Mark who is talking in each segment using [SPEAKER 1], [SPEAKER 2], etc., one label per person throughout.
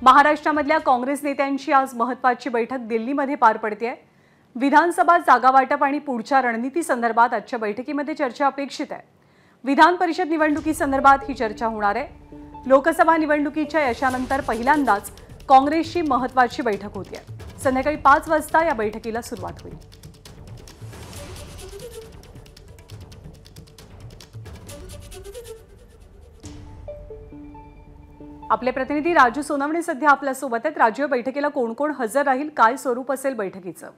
[SPEAKER 1] महाराष्ट्रामधल्या काँग्रेस नेत्यांची आज महत्त्वाची बैठक दिल्लीमध्ये पार पडतेय। विधानसभा जागा वाटप आणि पुढच्या रणनीती संदर्भात आजच्या बैठकीमध्ये चर्चा अपेक्षित आहे। विधान परिषद निवडणुकीसंदर्भात ही चर्चा होणार आहे। लोकसभा निवडणुकीच्या यशानंतर पहिल्यांदाच काँग्रेसची महत्त्वाची बैठक होतीये। संध्याकाळी 5 वाजता या बैठकीला सुरुवात होईल। आपले प्रतिनिधी राजू सोनवणे सध्या आपल्या सोबत आहेत। राजू, या बैठकीला कोण कोण हजर राहील, काय स्वरूप असेल बैठकीचं?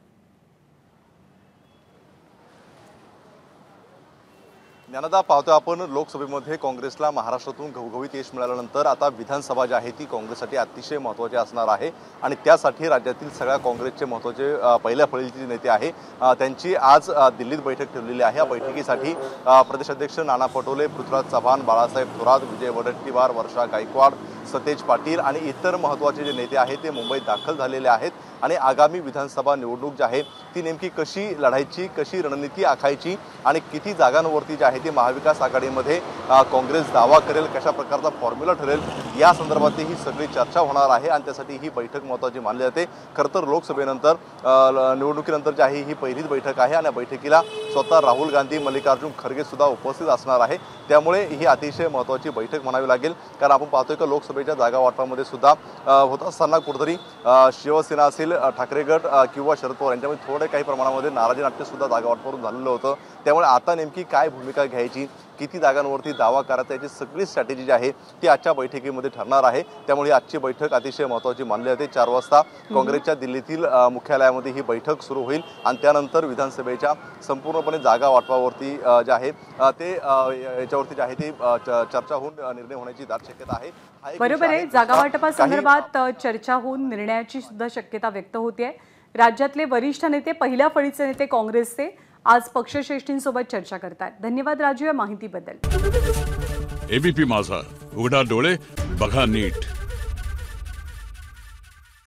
[SPEAKER 2] ज्ञानदा, पाहतोय आपण लोकसभेमध्ये काँग्रेसला महाराष्ट्रातून घवघवीत यश मिळाल्यानंतर आता विधानसभा जी आहे ती काँग्रेससाठी अतिशय महत्त्वाची असणार आहे आणि त्यासाठी राज्यातील सगळ्या काँग्रेसचे महत्त्वाचे पहिल्या फळीचे नेते आहे त्यांची आज दिल्लीत बैठक ठेवलेली आहे। या बैठकीसाठी प्रदेशाध्यक्ष नाना पटोले, पृथ्वीराज चव्हाण, बाळासाहेब थोरात, विजय वडेट्टीवार, वर्षा गायकवाड, सतेज पाटील आणि इतर महत्त्वाचे जे नेते आहेत ते मुंबईत दाखल झालेले आहेत आणि आगामी विधानसभा निवडणूक जी आहे ती नेमकी कशी लढायची, कशी रणनीती आखायची आणि किती जागांवरती जे आहे ती महाविकास आघाडीमध्ये काँग्रेस दावा करेल, कशा प्रकारचा फॉर्म्युला ठरेल या संदर्भातली ही सगळी चर्चा होणार आहे आणि त्यासाठी ही बैठक महत्त्वाची मानली जाते। खरं तर लोकसभेनंतर निवडणुकीनंतर जी आहे ही पहिलीच बैठक आहे आणि या बैठकीला स्वतः राहुल गांधी, मल्लिकार्जुन खरगे सुद्धा उपस्थित असणार आहे। त्यामुळे ही अतिशय महत्त्वाची बैठक म्हणावी लागेल, कारण आपण पाहतोय की लोकसभेच्या जागा वाटपामध्ये सुद्धा होत असताना कुठेतरी शिवसेना असेल, ठाकरे गट किंवा शरद पवार यांच्यामध्ये थोडे काही प्रमाणामध्ये नाराजी नाट्य सुद्धा जागा वाटपावरून झालेलं होतं। त्यामुळे आता नेमकी काय भूमिका घ्यायची, किती जागांवरती दावा करायचा याची सगळी स्ट्रॅटेजी जी आहे ती आजच्या बैठकीमध्ये ठरणार आहे। त्यामुळे आजची बैठक अतिशय महत्त्वाची मानली जाते। 4 वाजता काँग्रेसच्या दिल्लीतील मुख्यालयामध्ये ही बैठक सुरू होईल आणि त्यानंतर विधानसभेच्या संपूर्णपणे जागा वाटपावरती जे आहे ते याच्यावरती जे आहे ती चर्चा होऊन निर्णय होण्याची दाट शक्यता आहे।
[SPEAKER 1] बरोबर आहे, जागा वाटपासंदर्भात चर्चा होऊन निर्णयाची सुद्धा शक्यता व्यक्त होते। राज्यातले वरिष्ठ नेते, पहिल्या फळीचे नेते काँग्रेसचे आज पक्षश्रेष्ठींसोबत चर्चा करतात। धन्यवाद राजू या माहितीबद्दल।
[SPEAKER 3] एबीपी माझा, उघडा डोळे बघा नीट।